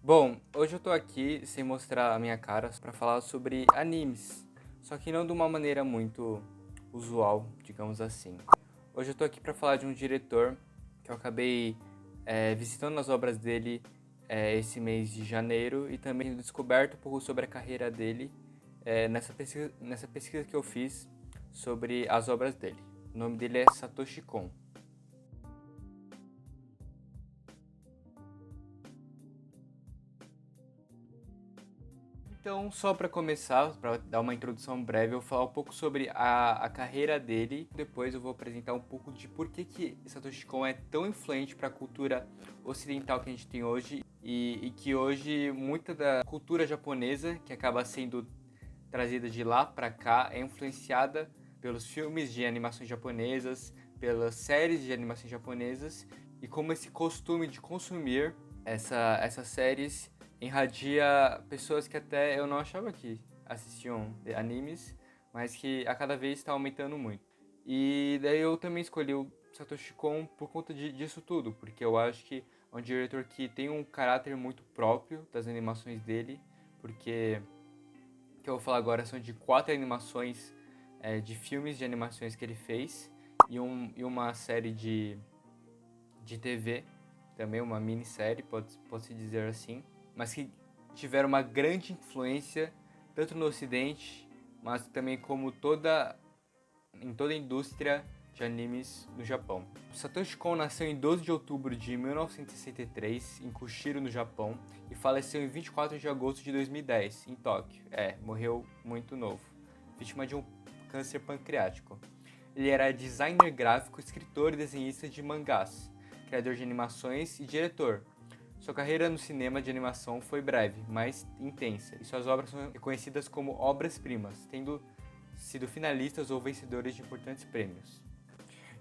Bom, hoje eu tô aqui sem mostrar a minha cara pra falar sobre animes, só que não de uma maneira muito usual, digamos assim. Hoje eu tô aqui pra falar de um diretor que eu acabei visitando as obras dele esse mês de janeiro e também tendo descoberto um pouco sobre a carreira dele nessa pesquisa que eu fiz sobre as obras dele. O nome dele é Satoshi Kon. Então, só para começar, para dar uma introdução breve, eu vou falar um pouco sobre a carreira dele. Depois eu vou apresentar um pouco de por que Satoshi Kon é tão influente para a cultura ocidental que a gente tem hoje e que hoje muita da cultura japonesa, que acaba sendo trazida de lá para cá, é influenciada pelos filmes de animações japonesas, pelas séries de animações japonesas e como esse costume de consumir essas séries irradia pessoas que até eu não achava que assistiam animes, mas que a cada vez está aumentando muito. E daí eu também escolhi o Satoshi Kon por conta disso tudo, porque eu acho que é um diretor que tem um caráter muito próprio das animações dele, porque o que eu vou falar agora são de 4 animações de filmes de animações que ele fez e uma série de TV, também uma minissérie, pode-se dizer assim, mas que tiveram uma grande influência tanto no Ocidente, mas também em toda a indústria de animes no Japão. Satoshi Kon nasceu em 12 de outubro de 1963 em Kushiro, no Japão, e faleceu em 24 de agosto de 2010 em Tóquio. Morreu muito novo, vítima de um câncer pancreático. Ele era designer gráfico, escritor e desenhista de mangás, criador de animações e diretor. Sua carreira no cinema de animação foi breve, mas intensa, e suas obras são reconhecidas como obras-primas, tendo sido finalistas ou vencedores de importantes prêmios.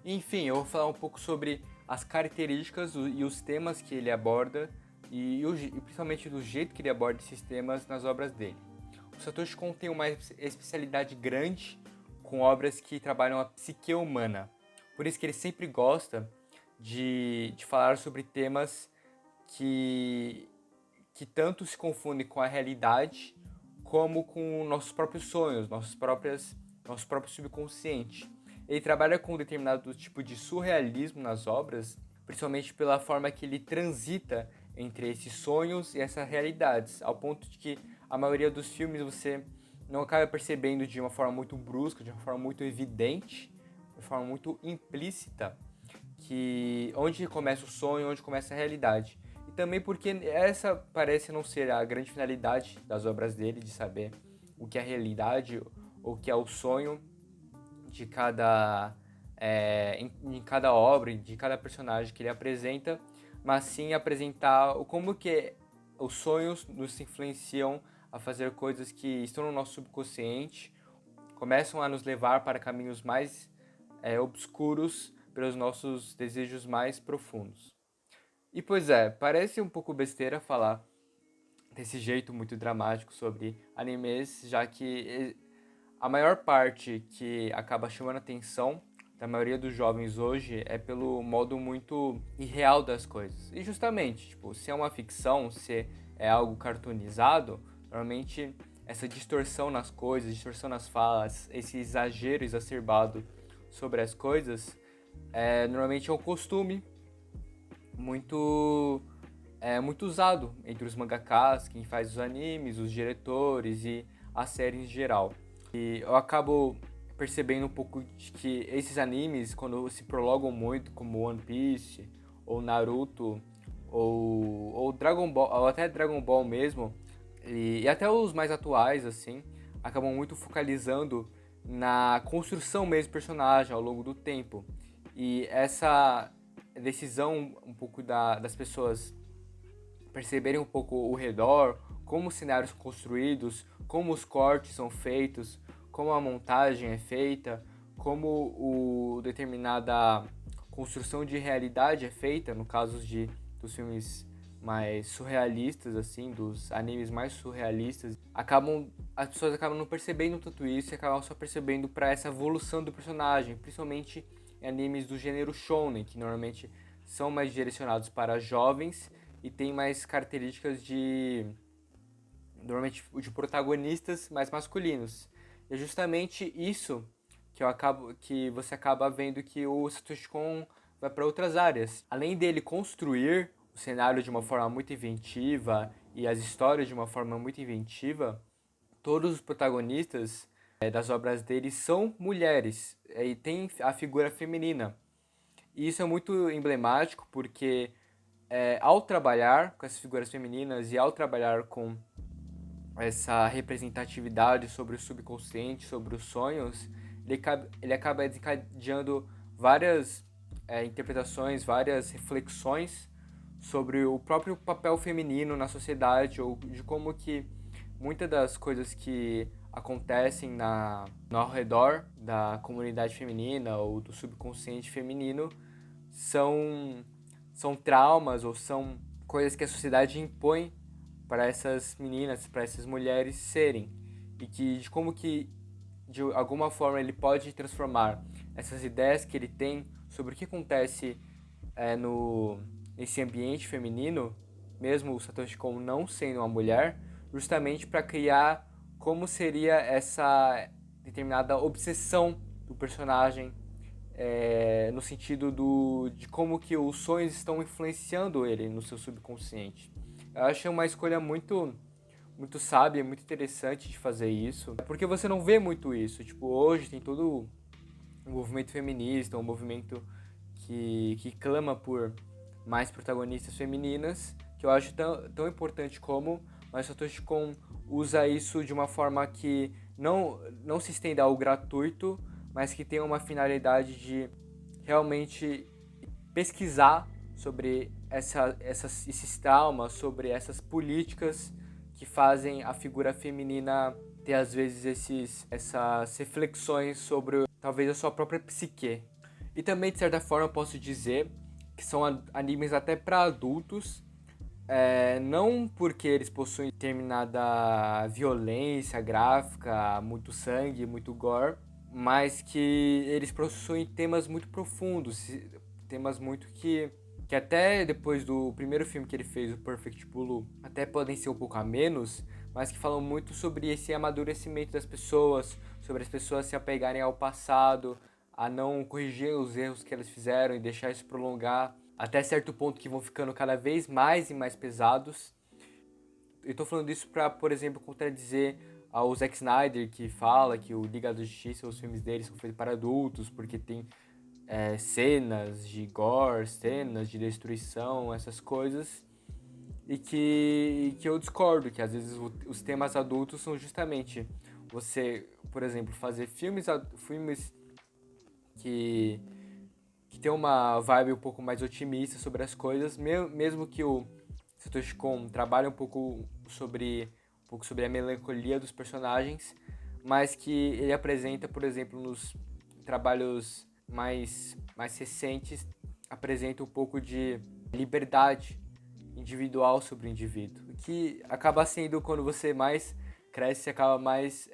Enfim, eu vou falar um pouco sobre as características e os temas que ele aborda e principalmente do jeito que ele aborda esses temas nas obras dele. O Satoshi Kon tem uma especialidade grande com obras que trabalham a psique humana. Por isso que ele sempre gosta de falar sobre temas que, que tanto se confundem com a realidade como com nossos próprios sonhos, nosso próprio subconsciente. Ele trabalha com um determinado tipo de surrealismo nas obras, principalmente pela forma que ele transita entre esses sonhos e essas realidades, ao ponto de que a maioria dos filmes você não acaba percebendo de uma forma muito brusca, de uma forma muito evidente, de uma forma muito implícita, que onde começa o sonho, onde começa a realidade. E também porque essa parece não ser a grande finalidade das obras dele, de saber o que é a realidade ou o que é o sonho de em cada obra, de cada personagem que ele apresenta, mas sim apresentar como que os sonhos nos influenciam a fazer coisas que estão no nosso subconsciente, começam a nos levar para caminhos mais obscuros pelos nossos desejos mais profundos. E pois parece um pouco besteira falar desse jeito muito dramático sobre animes, já que a maior parte que acaba chamando a atenção da maioria dos jovens hoje é pelo modo muito irreal das coisas. E justamente, tipo, se é uma ficção, se é algo cartoonizado, normalmente essa distorção nas coisas, distorção nas falas, esse exagero exacerbado sobre as coisas, normalmente é um costume muito muito usado entre os mangakas, quem faz os animes, os diretores e as séries em geral. E eu acabo percebendo um pouco de que esses animes, quando se prolongam muito, como One Piece, ou Naruto, ou Dragon Ball, ou até Dragon Ball mesmo, e até os mais atuais, assim, acabam muito focalizando na construção mesmo do personagem ao longo do tempo. E essa decisão um pouco das pessoas perceberem um pouco o redor, como os cenários são construídos, como os cortes são feitos, como a montagem é feita, como determinada construção de realidade é feita, no caso dos filmes mais surrealistas, assim, dos animes mais surrealistas, as pessoas acabam não percebendo tanto isso e acabam só percebendo para essa evolução do personagem, principalmente em animes do gênero shonen, que normalmente são mais direcionados para jovens e tem mais características normalmente de protagonistas mais masculinos. E é justamente isso que você acaba vendo que o Satoshi Kon vai para outras áreas. Além dele construir o cenário de uma forma muito inventiva e as histórias de uma forma muito inventiva, todos os protagonistas das obras dele são mulheres e tem a figura feminina. E isso é muito emblemático porque ao trabalhar com essas figuras femininas e ao trabalhar com essa representatividade sobre o subconsciente, sobre os sonhos, ele acaba desencadeando várias interpretações, várias reflexões sobre o próprio papel feminino na sociedade, ou de como que muitas das coisas que acontecem no ao redor da comunidade feminina ou do subconsciente feminino são traumas ou são coisas que a sociedade impõe para essas meninas, para essas mulheres serem, e que de como que de alguma forma ele pode transformar essas ideias que ele tem sobre o que acontece nesse ambiente feminino, mesmo o Satoshi Kon não sendo uma mulher, justamente para criar como seria essa determinada obsessão do personagem, no sentido de como que os sonhos estão influenciando ele no seu subconsciente. Eu acho uma escolha muito sábia, muito interessante de fazer isso, porque você não vê muito isso. Tipo, hoje tem todo um movimento feminista, um movimento que clama por mais protagonistas femininas, que eu acho tão importante como, mas Satoshi Kon usa isso de uma forma que não se estenda ao gratuito, mas que tem uma finalidade de realmente pesquisar sobre esses traumas, sobre essas políticas que fazem a figura feminina ter às vezes essas reflexões sobre talvez a sua própria psique. E também, de certa forma, eu posso dizer que são animes até para adultos, não porque eles possuem determinada violência gráfica, muito sangue, muito gore, mas que eles possuem temas muito profundos, temas muito que até depois do primeiro filme que ele fez, o Perfect Blue, até podem ser um pouco a menos, mas que falam muito sobre esse amadurecimento das pessoas, sobre as pessoas se apegarem ao passado, a não corrigir os erros que elas fizeram e deixar isso prolongar até certo ponto que vão ficando cada vez mais e mais pesados. Eu tô falando isso pra, por exemplo, contradizer ao Zack Snyder, que fala que o Liga da Justiça, os filmes dele são feitos para adultos, porque tem cenas de gore, cenas de destruição, essas coisas, e que eu discordo, que às vezes os temas adultos são justamente você, por exemplo, fazer filmes que tem uma vibe um pouco mais otimista sobre as coisas, mesmo que o Satoshi Kon trabalhe um pouco sobre a melancolia dos personagens, mas que ele apresenta, por exemplo, nos trabalhos mais recentes, apresenta um pouco de liberdade individual sobre o indivíduo, que acaba sendo, quando você mais cresce, acaba mais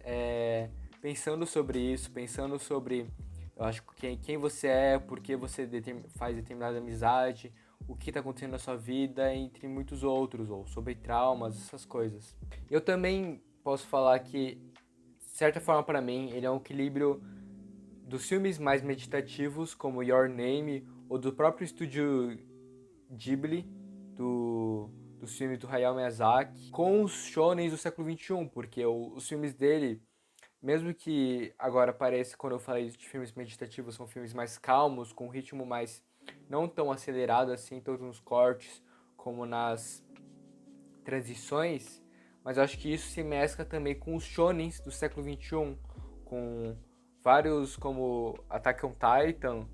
pensando sobre isso, pensando sobre, eu acho, quem você é, por que você faz determinada amizade, o que está acontecendo na sua vida, entre muitos outros, ou sobre traumas, essas coisas. Eu também posso falar que, de certa forma, para mim, ele é um equilíbrio dos filmes mais meditativos, como Your Name, ou do próprio estúdio Ghibli, dos filmes do Hayao Miyazaki, com os shonens do século XXI, porque os filmes dele, mesmo que agora pareça, quando eu falei de filmes meditativos, são filmes mais calmos, com um ritmo mais não tão acelerado assim, tanto nos cortes como nas transições, mas eu acho que isso se mescla também com os shonens do século XXI, com vários como Attack on Titan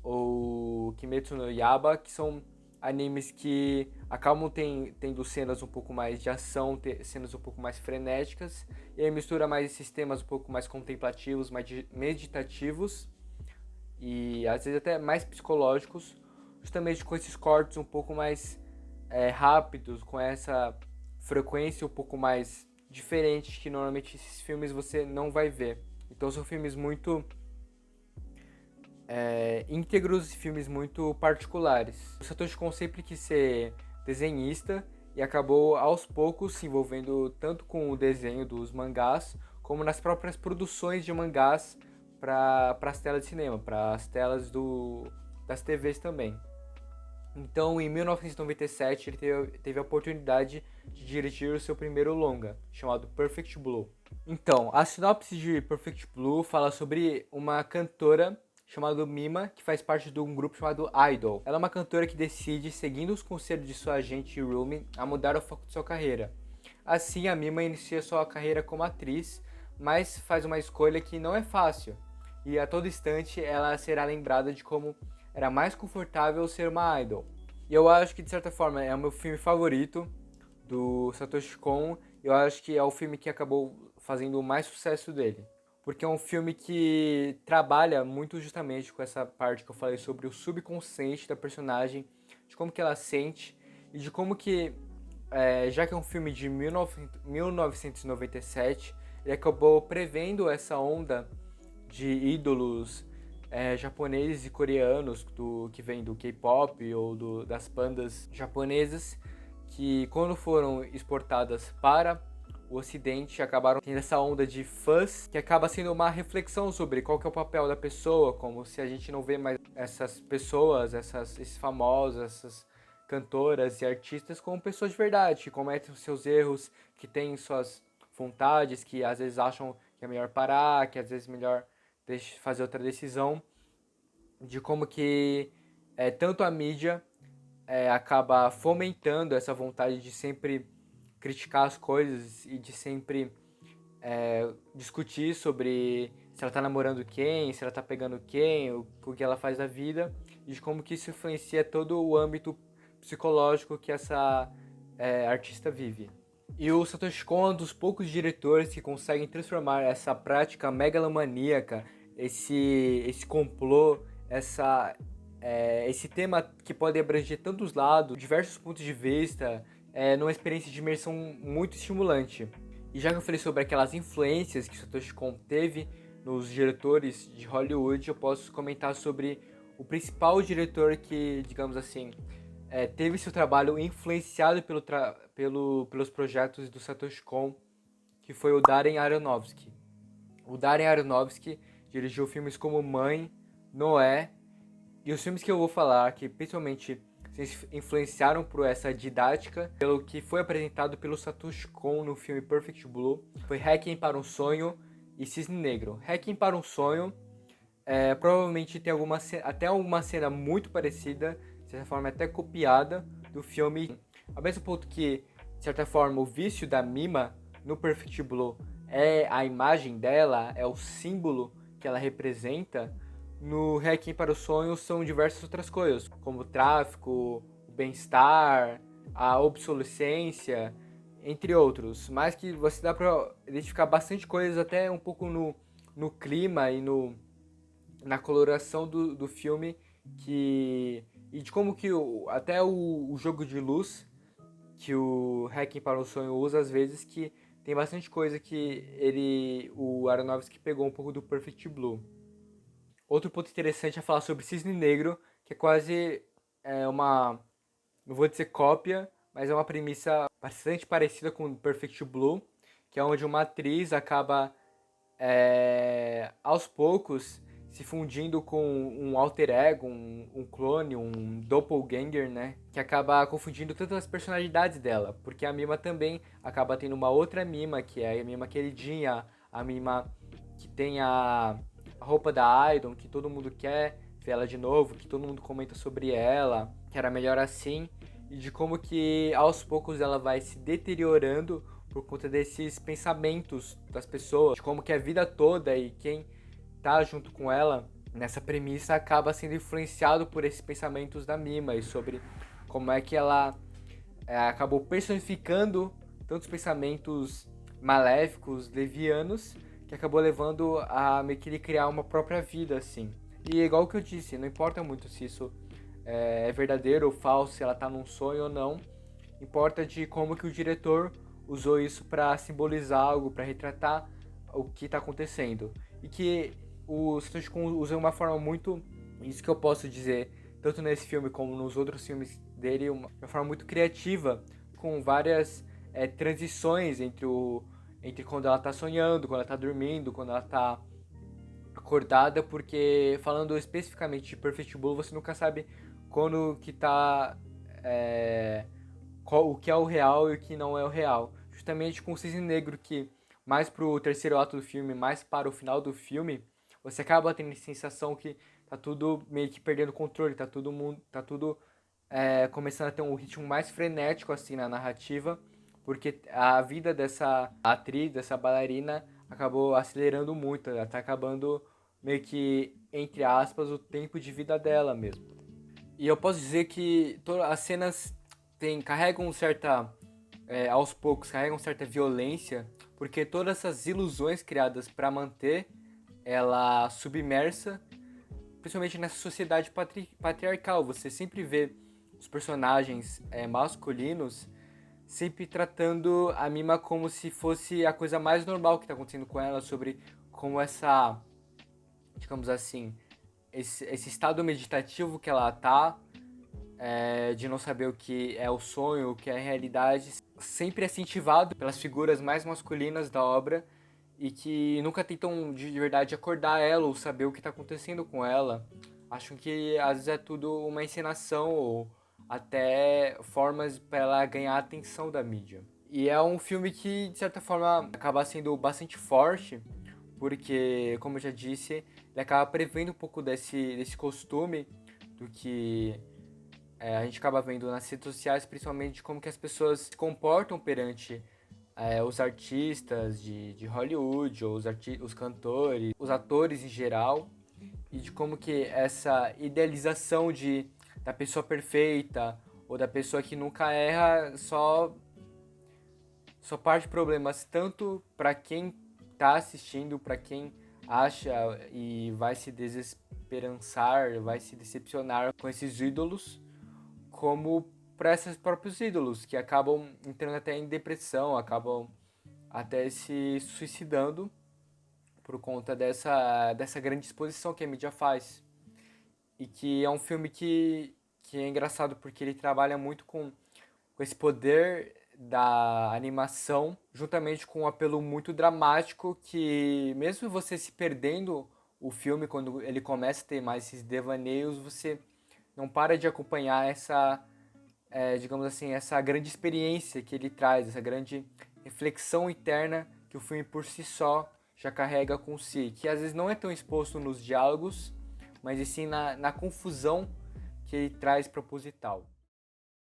ou Kimetsu no Yaiba, que são animes que acabam tendo cenas um pouco mais de ação, cenas um pouco mais frenéticas, e aí mistura mais esses temas um pouco mais contemplativos, mais meditativos, e às vezes até mais psicológicos, justamente com esses cortes um pouco mais rápidos, com essa frequência um pouco mais diferente que normalmente esses filmes você não vai ver. Então são filmes muito íntegros e filmes muito particulares. O Satoshi Kon sempre quis ser desenhista e acabou aos poucos se envolvendo tanto com o desenho dos mangás, como nas próprias produções de mangás para as telas de cinema, para as telas das TVs também. Então, em 1997, ele teve a oportunidade de dirigir o seu primeiro longa, chamado Perfect Blue. Então, a sinopse de Perfect Blue fala sobre uma cantora chamada Mima, que faz parte de um grupo chamado Idol. Ela é uma cantora que decide, seguindo os conselhos de sua agente Rumi, a mudar o foco de sua carreira. Assim, a Mima inicia sua carreira como atriz, mas faz uma escolha que não é fácil. E a todo instante ela será lembrada de como era mais confortável ser uma idol. E eu acho que, de certa forma, é o meu filme favorito do Satoshi Kon. Eu acho que é o filme que acabou fazendo mais sucesso dele. Porque é um filme que trabalha muito justamente com essa parte que eu falei sobre o subconsciente da personagem, de como que ela sente e de como que, já que é um filme de 1997, ele acabou prevendo essa onda de ídolos japoneses e coreanos que vem do K-pop ou das bandas japonesas, que quando foram exportadas para o Ocidente acabaram tendo essa onda de fãs, que acaba sendo uma reflexão sobre qual que é o papel da pessoa, como se a gente não vê mais essas pessoas, esses famosos, essas cantoras e artistas como pessoas de verdade, que cometem os seus erros, que têm suas vontades, que às vezes acham que é melhor parar, que às vezes é melhor fazer outra decisão, de como que tanto a mídia acaba fomentando essa vontade de sempre criticar as coisas e de sempre discutir sobre se ela tá namorando quem, se ela tá pegando quem, o que ela faz da vida, e de como que isso influencia todo o âmbito psicológico que essa artista vive. E o Satoshi Kon é um dos poucos diretores que conseguem transformar essa prática megalomaníaca, esse complô, esse tema que pode abranger tantos lados, diversos pontos de vista, numa experiência de imersão muito estimulante. E já que eu falei sobre aquelas influências que Satoshi Kon teve nos diretores de Hollywood, eu posso comentar sobre o principal diretor que, digamos assim, teve seu trabalho influenciado pelos projetos do Satoshi Kon, que foi o Darren Aronofsky. O Darren Aronofsky dirigiu filmes como Mãe, Noé, e os filmes que eu vou falar, que principalmente se influenciaram por essa didática, pelo que foi apresentado pelo Satoshi Kon no filme Perfect Blue, foi Requiem para um Sonho e Cisne Negro. Requiem para um Sonho provavelmente tem até alguma cena muito parecida, de certa forma até copiada, do filme. Ao mesmo ponto que, de certa forma, o vício da Mima no Perfect Blue é a imagem dela, é o símbolo que ela representa, no Requiem para o Sonho são diversas outras coisas, como o tráfico, o bem-estar, a obsolescência, entre outros. Mas que você dá pra identificar bastante coisas, até um pouco no clima e na coloração do filme, e de como que até o jogo de luz que o Requiem para o Sonho usa, às vezes, que tem bastante coisa que o Aronofsky pegou um pouco do Perfect Blue. Outro ponto interessante é falar sobre Cisne Negro, que é quase uma, não vou dizer cópia, mas é uma premissa bastante parecida com Perfect Blue, que é onde uma atriz acaba aos poucos se fundindo com um alter ego, um clone, um doppelganger, né? Que acaba confundindo tantas as personalidades dela, porque a Mima também acaba tendo uma outra Mima, que é a Mima queridinha, a Mima que tem a roupa da Idol, que todo mundo quer ver ela de novo, que todo mundo comenta sobre ela, que era melhor assim, e de como que aos poucos ela vai se deteriorando por conta desses pensamentos das pessoas, de como que a vida toda e quem tá junto com ela nessa premissa acaba sendo influenciado por esses pensamentos da Mima e sobre como é que ela acabou personificando tantos pensamentos maléficos, levianos, que acabou levando a meio que ele criar uma própria vida, assim. E igual o que eu disse, não importa muito se isso é verdadeiro ou falso, se ela tá num sonho ou não, importa de como que o diretor usou isso para simbolizar algo, para retratar o que está acontecendo. E que o Satoshi Kon usa uma forma muito, isso que eu posso dizer, tanto nesse filme como nos outros filmes dele de uma forma muito criativa, com várias transições entre quando ela tá sonhando, quando ela tá dormindo, quando ela tá acordada, porque falando especificamente de Perfect Blue, você nunca sabe quando que tá o que é o real e o que não é o real. Justamente com o Cisne Negro, que mais pro terceiro ato do filme, mais para o final do filme, você acaba tendo a sensação que tá tudo meio que perdendo controle, tá tudo começando a ter um ritmo mais frenético assim na narrativa, porque a vida dessa atriz, dessa bailarina, acabou acelerando muito, ela tá acabando meio que, entre aspas, o tempo de vida dela mesmo. E eu posso dizer que todas as cenas carregam certa, aos poucos, carregam certa violência, porque todas essas ilusões criadas para manter ela submersa, principalmente nessa sociedade patriarcal, você sempre vê os personagens masculinos sempre tratando a Mima como se fosse a coisa mais normal que está acontecendo com ela, sobre como essa, digamos assim, esse estado meditativo que ela tá, de não saber o que é o sonho, o que é a realidade, sempre é incentivado pelas figuras mais masculinas da obra e que nunca tentam de verdade acordar ela ou saber o que está acontecendo com ela. Acham que às vezes é tudo uma encenação ou até formas para ela ganhar a atenção da mídia. E é um filme que, de certa forma, acaba sendo bastante forte, porque, como eu já disse, ele acaba prevendo um pouco desse costume do que a gente acaba vendo nas redes sociais, principalmente de como que as pessoas se comportam perante os artistas de Hollywood, ou os cantores, os atores em geral, e de como que essa idealização da pessoa perfeita, ou da pessoa que nunca erra, só parte problemas tanto para quem tá assistindo, para quem acha e vai se desesperançar, vai se decepcionar com esses ídolos, como para esses próprios ídolos, que acabam entrando até em depressão, acabam até se suicidando por conta dessa grande exposição que a mídia faz. E que é um filme que é engraçado porque ele trabalha muito com esse poder da animação, juntamente com um apelo muito dramático que, mesmo você se perdendo o filme, quando ele começa a ter mais esses devaneios, você não para de acompanhar digamos assim, essa grande experiência que ele traz, essa grande reflexão interna que o filme por si só já carrega com si, que às vezes não é tão exposto nos diálogos, mas e sim na confusão que ele traz proposital.